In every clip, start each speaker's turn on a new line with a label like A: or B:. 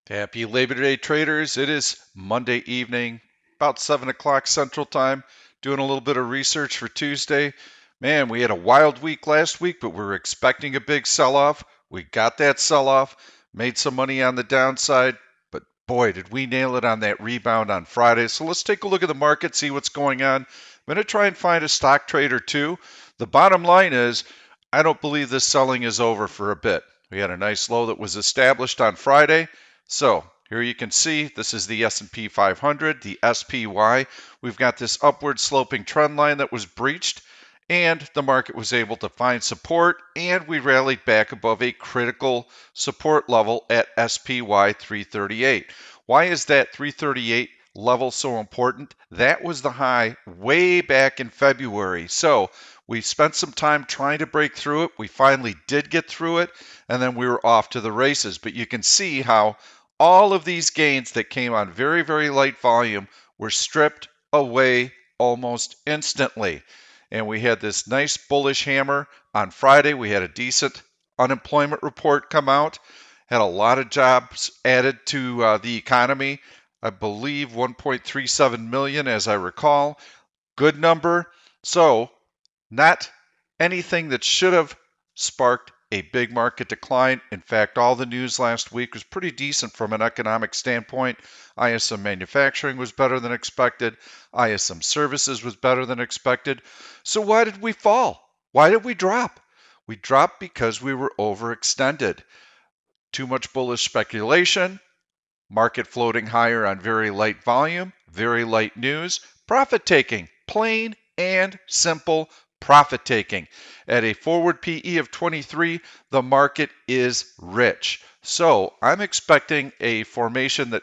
A: Happy Labor Day, traders. It is Monday evening, about 7 o'clock Central Time, doing a little bit of research for Tuesday. Man, we had a wild week last week, but we were expecting a big sell off. We got that sell off, made some money on the downside, but boy, did we nail it on that rebound on Friday. So let's take a look at the market, see what's going on. I'm going to try and find a stock trade or two. The bottom line is, I don't believe this selling is over for a bit. We had a nice low that was established on Friday. So here you can see this is the S&P 500, the SPY. We've got this upward sloping trend line that was breached, and the market was able to find support, and we rallied back above a critical support level at SPY 338. Why is that 338 level so important? That was the high way back in February. So we spent some time trying to break through it. We finally did get through it, and then we were off to the races. But you can see how all of these gains that came on very, very light volume were stripped away almost instantly. And we had this nice bullish hammer on Friday. We had a decent unemployment report come out, had a lot of jobs added to the economy. I believe 1.37 million, as I recall. Good number. So, not anything that should have sparked a big market decline. In fact, all the news last week was pretty decent from an economic standpoint. ISM manufacturing was better than expected. ISM services was better than expected. So why did we fall? Why did we drop? We dropped because we were overextended. Too much bullish speculation, market floating higher on very light volume, very light news, profit taking, plain and simple profit taking. At a forward PE of 23, the market is rich. So I'm expecting a formation that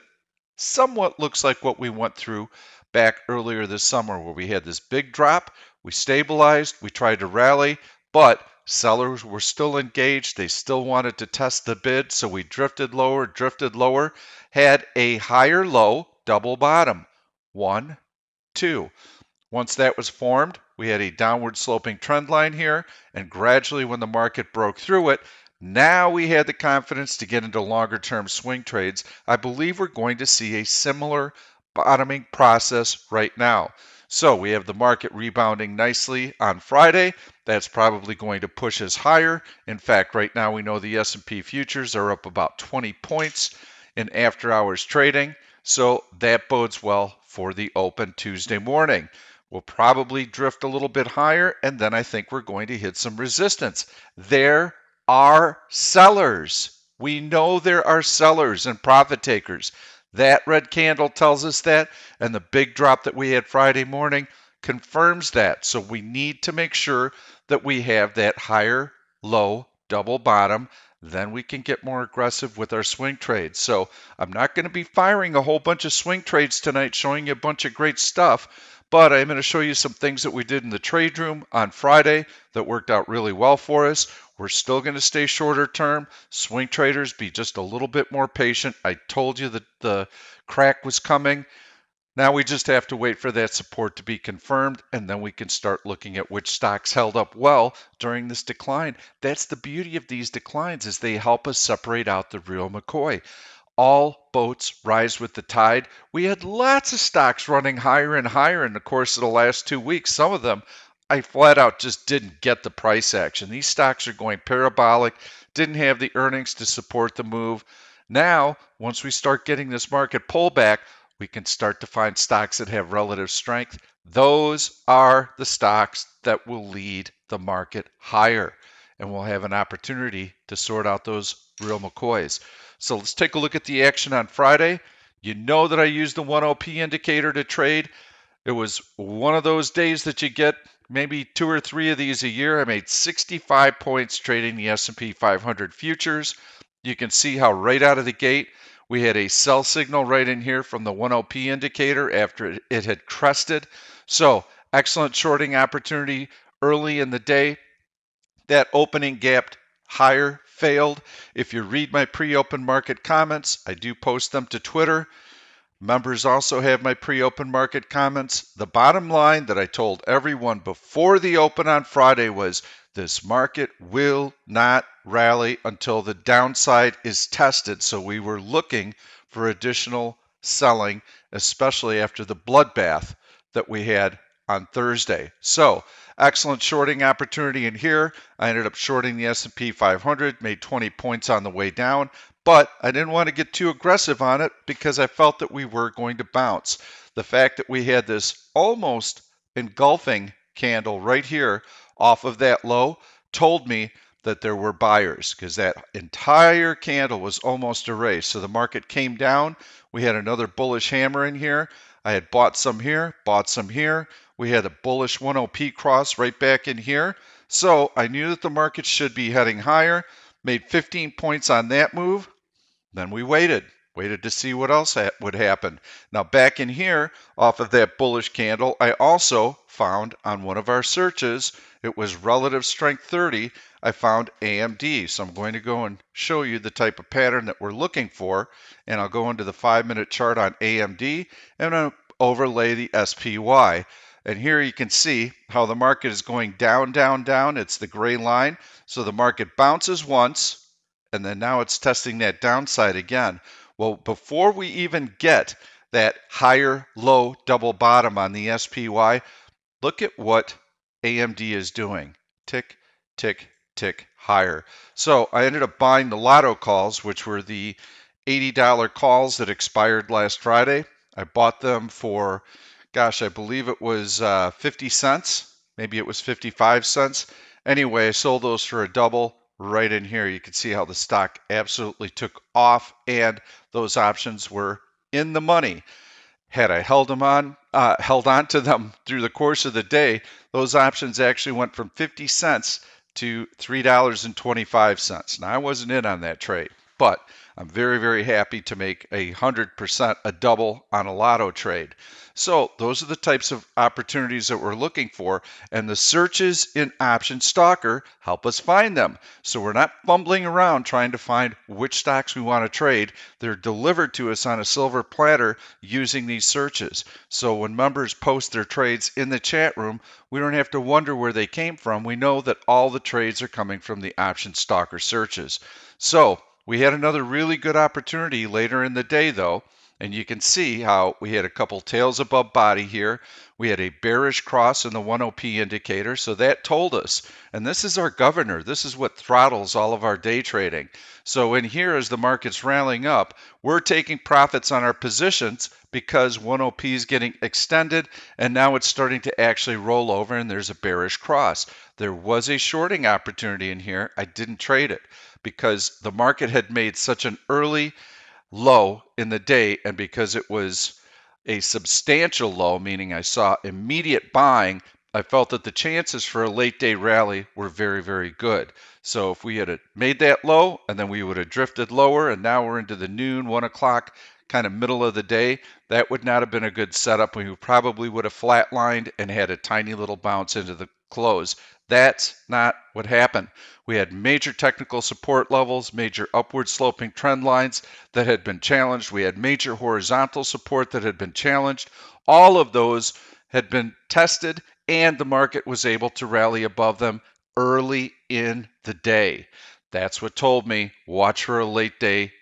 A: somewhat looks like what we went through back earlier this summer, where we had this big drop, we stabilized, we tried to rally, but sellers were still engaged. They still wanted to test the bid, so we drifted lower, had a higher low, double bottom, 1, 2. Once that was formed, we had a downward sloping trend line here, and gradually when the market broke through it, now we had the confidence to get into longer term swing trades. I believe we're going to see a similar bottoming process right now. So we have the market rebounding nicely on Friday. That's probably going to push us higher. In fact, right now we know the S&P futures are up about 20 points in after hours trading. So that bodes well for the open Tuesday morning. We'll probably drift a little bit higher, and then I think we're going to hit some resistance. There are sellers. We know there are sellers and profit takers. That red candle tells us that, and the big drop that we had Friday morning confirms that. So we need to make sure that we have that higher low double bottom. Then we can get more aggressive with our swing trades. So I'm not going to be firing a whole bunch of swing trades tonight, showing you a bunch of great stuff. But I'm going to show you some things that we did in the trade room on Friday that worked out really well for us. We're still going to stay shorter term. Swing traders, be just a little bit more patient. I told you that the crack was coming. Now we just have to wait for that support to be confirmed, and then we can start looking at which stocks held up well during this decline. That's the beauty of these declines, is they help us separate out the real McCoy. All boats rise with the tide. We had lots of stocks running higher and higher in the course of the last 2 weeks. Some of them I flat out just didn't get the price action. These stocks are going parabolic, didn't have the earnings to support the move. Now, once we start getting this market pullback, we can start to find stocks that have relative strength. Those are the stocks that will lead the market higher, and we'll have an opportunity to sort out those real McCoys. So let's take a look at the action on Friday. You know that I used the 1OP indicator to trade. It was one of those days that you get maybe 2 or 3 of these a year. I made 65 points trading the S&P 500 futures. You can see how right out of the gate, we had a sell signal right in here from the 1OP indicator after it had crested. So excellent shorting opportunity early in the day. That opening gapped higher failed. If you read my pre-open market comments, I do post them to Twitter. Members also have my pre-open market comments. The bottom line that I told everyone before the open on Friday was This market will not rally until the downside is tested. So we were looking for additional selling, especially after the bloodbath that we had on Thursday. So excellent shorting opportunity in here. I ended up shorting the S&P 500, made 20 points on the way down, but I didn't want to get too aggressive on it because I felt that we were going to bounce. The fact that we had this almost engulfing candle right here off of that low told me that there were buyers because that entire candle was almost erased. So the market came down. We had another bullish hammer in here. I had bought some here, bought some here. We had a bullish 10P cross right back in here. So I knew that the market should be heading higher. Made 15 points on that move. Then we waited to see what else would happen. Now back in here, off of that bullish candle, I also found on one of our searches, it was relative strength 30, I found AMD. So I'm going to go and show you the type of pattern that we're looking for, and I'll go into the 5-minute chart on AMD, and I'll overlay the SPY. And here you can see how the market is going down, down, down. It's the gray line. So the market bounces once, and then now it's testing that downside again. Well, before we even get that higher low double bottom on the SPY, look at what AMD is doing. Tick, tick, tick higher. So I ended up buying the lotto calls, which were the $80 calls that expired last Friday. I bought them for, gosh, I believe it was 50 cents. Maybe it was 55 cents. Anyway, I sold those for a double. Right in here, you can see how the stock absolutely took off, and those options were in the money. Had I held on to them through the course of the day, those options actually went from 50 cents to $3.25. Now I wasn't in on that trade, but I'm very, very happy to make 100% a double on a lotto trade. So those are the types of opportunities that we're looking for, and the searches in Option Stalker help us find them. So we're not fumbling around trying to find which stocks we want to trade. They're delivered to us on a silver platter using these searches. So when members post their trades in the chat room, we don't have to wonder where they came from. We know that all the trades are coming from the Option Stalker searches. So we had another really good opportunity later in the day, though, and you can see how we had a couple tails above body here. We had a bearish cross in the 10P indicator, so that told us, and this is our governor, this is what throttles all of our day trading. So in here, as the market's rallying up, we're taking profits on our positions because 10P is getting extended, and now it's starting to actually roll over, and there's a bearish cross. There was a shorting opportunity in here. I didn't trade it because the market had made such an early low in the day, and because it was a substantial low, meaning I saw immediate buying, I felt that the chances for a late day rally were very, very good. So if we had made that low and then we would have drifted lower, and now we're into the noon, 1 o'clock kind of middle of the day, that would not have been a good setup. We probably would have flatlined and had a tiny little bounce into the close. That's not what happened. We had major technical support levels, major upward sloping trend lines that had been challenged. We had major horizontal support that had been challenged. All of those had been tested, and the market was able to rally above them early in the day. That's what told me, watch for a late day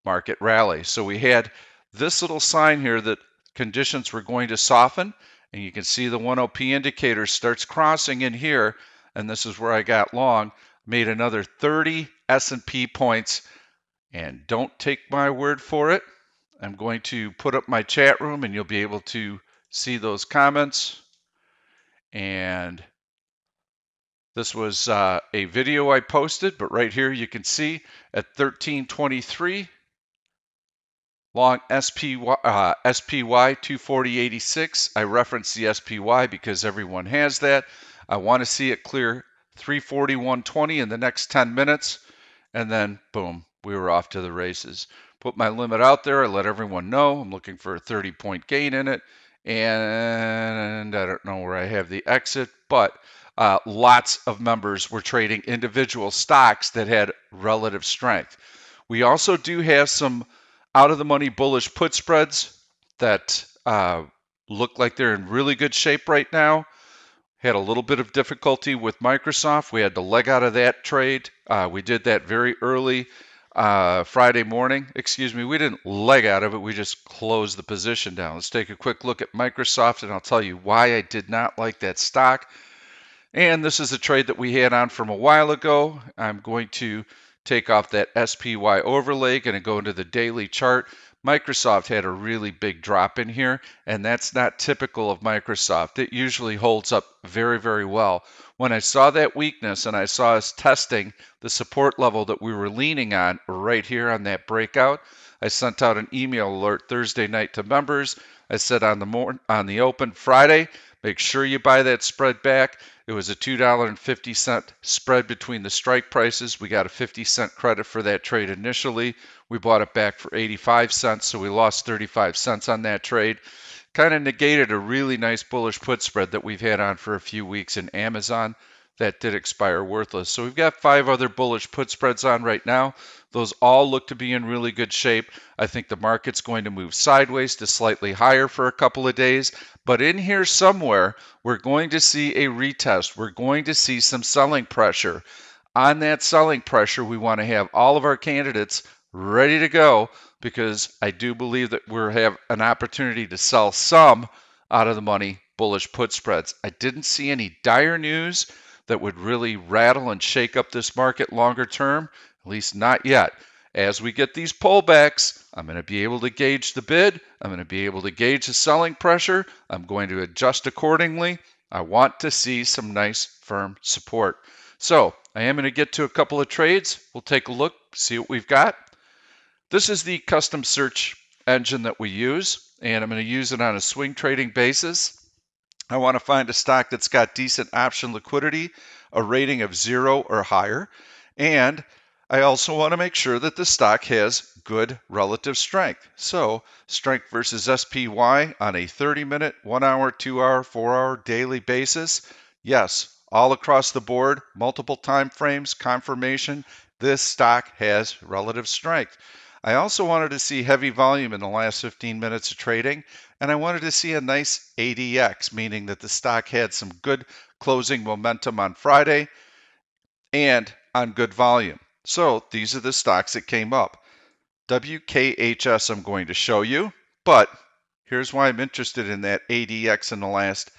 A: market rally. So we had this little sign here that conditions were going to soften, and you can see the 10P indicator starts crossing in here, and this is where I got long, made another 30 S&P points, and don't take my word for it. I'm going to put up my chat room, and you'll be able to see those comments. And this was a video I posted, but right here you can see at 1323, long SPY 240.86. I reference the SPY because everyone has that. I want to see it clear 341.20 in the next 10 minutes, and then boom, we were off to the races. Put my limit out there. I let everyone know I'm looking for a 30-point gain in it, and I don't know where I have the exit, but lots of members were trading individual stocks that had relative strength. We also do have some out of the money bullish put spreads that look like they're in really good shape right now. Had a little bit of difficulty with Microsoft. We had to leg out of that trade. We did that very early Friday morning. Excuse me, we didn't leg out of it. We just closed the position down. Let's take a quick look at Microsoft, and I'll tell you why I did not like that stock. And this is a trade that we had on from a while ago. I'm going to take off that SPY overlay, going to go into the daily chart. Microsoft had a really big drop in here, and that's not typical of Microsoft. It usually holds up very, very well. When I saw that weakness and I saw us testing the support level that we were leaning on right here on that breakout, I sent out an email alert Thursday night to members. I said on the open Friday, make sure you buy that spread back. It was a $2.50 spread between the strike prices. We got a 50-cent credit for that trade initially. We bought it back for 85 cents, so we lost 35 cents on that trade. Kind of negated a really nice bullish put spread that we've had on for a few weeks in Amazon. That did expire worthless. So we've got 5 other bullish put spreads on right now. Those all look to be in really good shape. I think the market's going to move sideways to slightly higher for a couple of days. But in here somewhere, we're going to see a retest. We're going to see some selling pressure. On that selling pressure, we want to have all of our candidates ready to go, because I do believe that we'll have an opportunity to sell some out of the money bullish put spreads. I didn't see any dire news that would really rattle and shake up this market longer term, at least not yet. As we get these pullbacks, I'm going to be able to gauge the bid. I'm going to be able to gauge the selling pressure. I'm going to adjust accordingly. I want to see some nice firm support. So I am going to get to a couple of trades. We'll take a look, see what we've got. This is the custom search engine that we use, and I'm going to use it on a swing trading basis. I want to find a stock that's got decent option liquidity, a rating of 0 or higher, and I also want to make sure that the stock has good relative strength. So strength versus SPY on a 30-minute, 1-hour, 2-hour, 4-hour daily basis. Yes, all across the board, multiple time frames, confirmation, this stock has relative strength. I also wanted to see heavy volume in the last 15 minutes of trading, and I wanted to see a nice ADX, meaning that the stock had some good closing momentum on Friday and on good volume. So these are the stocks that came up. WKHS I'm going to show you, but here's why I'm interested in that ADX in the last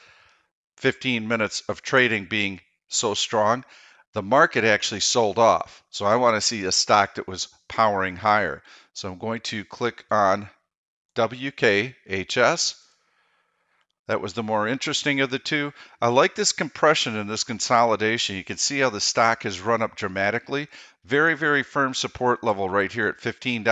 A: 15 minutes of trading being so strong. The market actually sold off. So I want to see a stock that was powering higher. So I'm going to click on WKHS. That was the more interesting of the two. I like this compression and this consolidation. You can see how the stock has run up dramatically. Very, very firm support level right here at $15.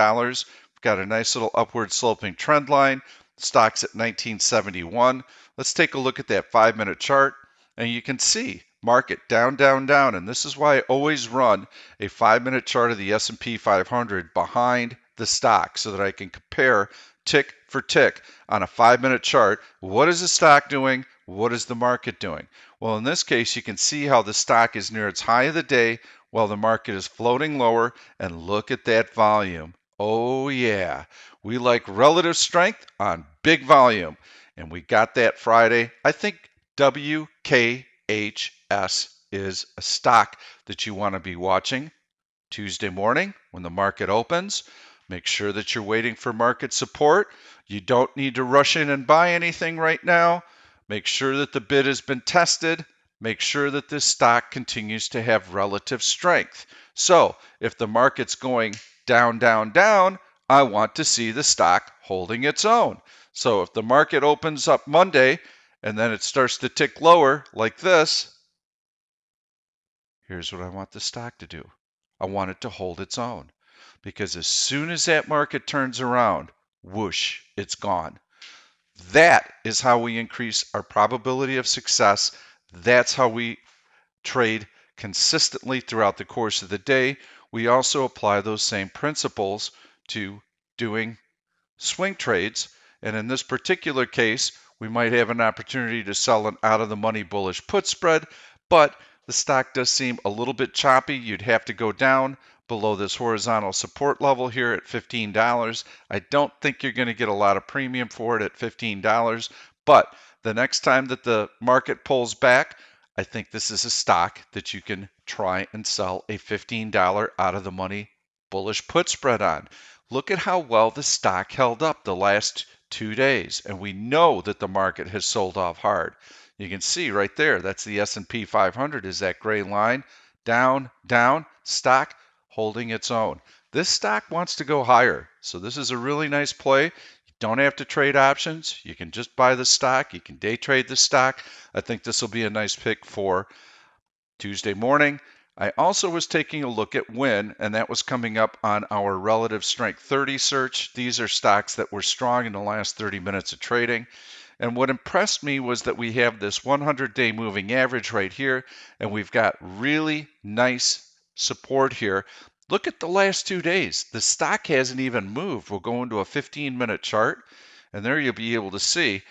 A: We've got a nice little upward sloping trend line. Stock's at 1971. Let's take a look at that 5-minute chart, and you can see market down, down, down. And this is why I always run a 5-minute chart of the S&P 500 behind the stock so that I can compare tick for tick on a 5-minute chart. What is the stock doing? What is the market doing? Well, in this case, you can see how the stock is near its high of the day while the market is floating lower. And look at that volume. Oh, yeah. We like relative strength on big volume. And we got that Friday. I think WKHS is a stock that you want to be watching Tuesday morning when the market opens. Make sure that you're waiting for market support. You don't need to rush in and buy anything right now. Make sure that the bid has been tested. Make sure that this stock continues to have relative strength. So if the market's going down, down, down, I want to see the stock holding its own. So if the market opens up Monday and then it starts to tick lower like this, here's what I want the stock to do. I want it to hold its own, because as soon as that market turns around, whoosh, it's gone. That is how we increase our probability of success. That's how we trade consistently throughout the course of the day. We also apply those same principles to doing swing trades. And in this particular case, we might have an opportunity to sell an out of the money bullish put spread, but the stock does seem a little bit choppy. You'd have to go down below this horizontal support level here at $15. I don't think you're going to get a lot of premium for it at $15, but the next time that the market pulls back, I think this is a stock that you can try and sell a $15 out of the money bullish put spread on. Look at how well the stock held up the last 2 days, and we know that the market has sold off hard. You can see right there, that's the S&P 500 is that gray line, down, down, stock holding its own. This stock wants to go higher, so this is a really nice play. Don't have to trade options. You can just buy the stock. You can day trade the stock. I think this will be a nice pick for Tuesday morning. I also was taking a look at Wynn, and that was coming up on our relative strength 30 search. These are stocks that were strong in the last 30 minutes of trading. And what impressed me was that we have this 100-day moving average right here, and we've got really nice support here. Look at the last 2 days. The stock hasn't even moved. We'll go into a 15-minute chart, and there you'll be able to see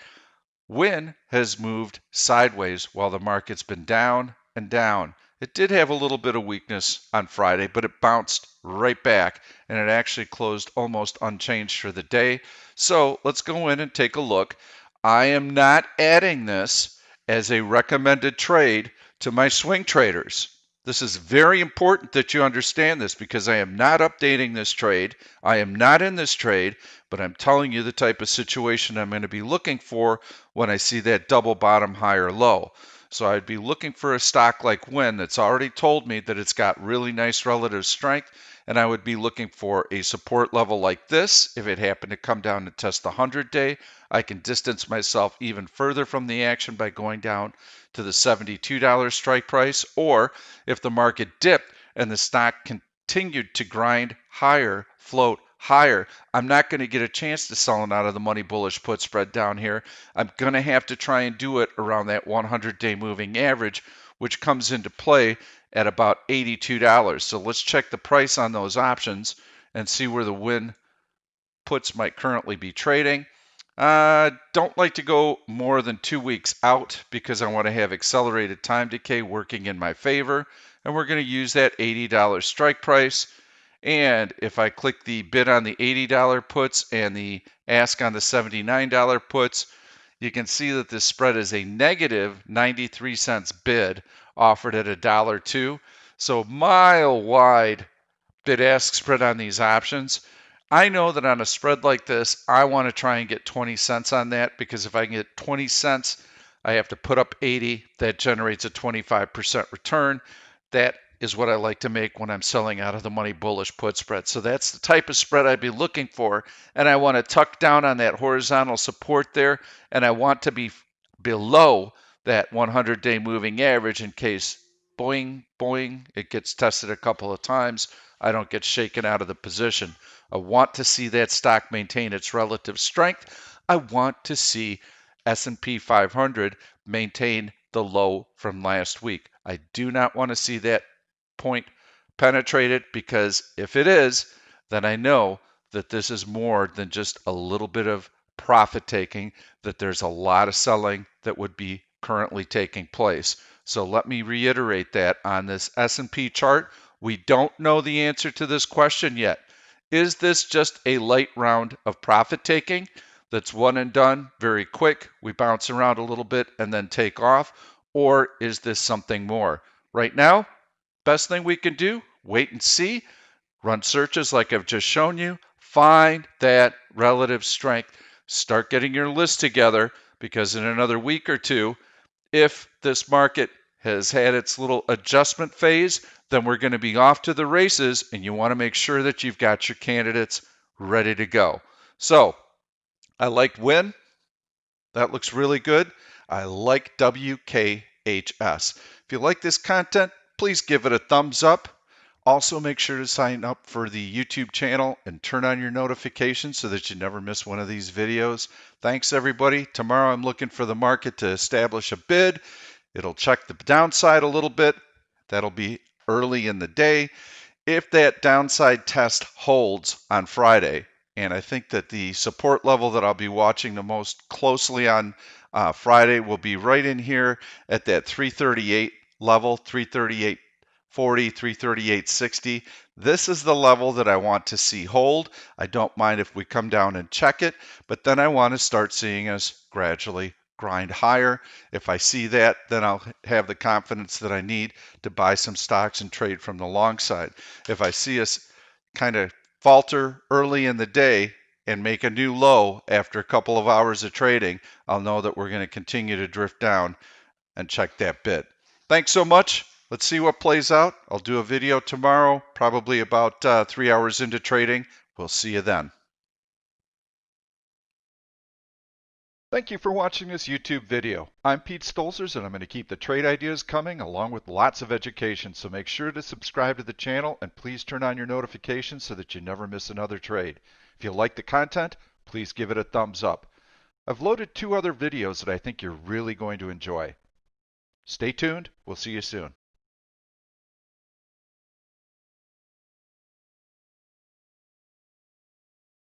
A: Wynn has moved sideways while the market's been down and down. It did have a little bit of weakness on Friday, but it bounced right back, and it actually closed almost unchanged for the day. So let's go in and take a look. I am not adding this as a recommended trade to my swing traders. This is very important that you understand this because I am not updating this trade. I am not in this trade, but I'm telling you the type of situation I'm going to be looking for when I see that double bottom high or low. So I'd be looking for a stock like Wynn that's already told me that it's got really nice relative strength, and I would be looking for a support level like this. If it happened to come down and test the 100-day, I can distance myself even further from the action by going down to the $72 strike price, or if the market dipped and the stock continued to grind higher, float higher, I'm not going to get a chance to sell it out of the money bullish put spread down here. I'm going to have to try and do it around that 100-day moving average, which comes into play at about $82. So let's check the price on those options and see where the Wynn puts might currently be trading. Don't like to go more than 2 weeks out because I want to have accelerated time decay working in my favor. And we're going to use that $80 strike price. And if I click the bid on the $80 puts and the ask on the $79 puts, you can see that this spread is a negative 93 cents bid offered at $1.02. So mile wide bid ask spread on these options. I know that on a spread like this, I want to try and get 20 cents on that because if I can get 20 cents, I have to put up 80. That generates a 25% return. That is what I like to make when I'm selling out of the money bullish put spread. So that's the type of spread I'd be looking for. And I want to tuck down on that horizontal support there. And I want to be below that 100-day moving average in case boing, boing, it gets tested a couple of times. I don't get shaken out of the position. I want to see that stock maintain its relative strength. I want to see S&P 500 maintain the low from last week. I do not want to see that point penetrated because if it is, then I know that this is more than just a little bit of profit taking, that there's a lot of selling that would be currently taking place. So let me reiterate that on this S&P chart, we don't know the answer to this question yet. Is this just a light round of profit taking that's one and done, very quick, we bounce around a little bit and then take off? Or is this something more? Right now, best thing we can do, wait and see, run searches like I've just shown you, find that relative strength, start getting your list together because in another week or two, if this market has had its little adjustment phase, then we're going to be off to the races, and you want to make sure that you've got your candidates ready to go. So I liked Wynn. That looks really good. I like WKHS. If you like this content, please give it a thumbs up. Also, make sure to sign up for the YouTube channel and turn on your notifications so that you never miss one of these videos. Thanks, everybody. Tomorrow I'm looking for the market to establish a bid. It'll check the downside a little bit. That'll be early in the day. If that downside test holds on Friday, and I think that the support level that I'll be watching the most closely on Friday will be right in here at that 338 level, 338.40, 338.60. This is the level that I want to see hold. I don't mind if we come down and check it, but then I want to start seeing us gradually grind higher. If I see that, then I'll have the confidence that I need to buy some stocks and trade from the long side. If I see us kind of falter early in the day and make a new low after a couple of hours of trading, I'll know that we're going to continue to drift down and check that bid. Thanks so much. Let's see what plays out. I'll do a video tomorrow, probably about 3 hours into trading. We'll see you then. Thank you for watching this YouTube video. I'm Pete Stolzers, and I'm going to keep the trade ideas coming along with lots of education. So make sure to subscribe to the channel and please turn on your notifications so that you never miss another trade. If you like the content, please give it a thumbs up. I've loaded 2 other videos that I think you're really going to enjoy. Stay tuned. We'll see you soon.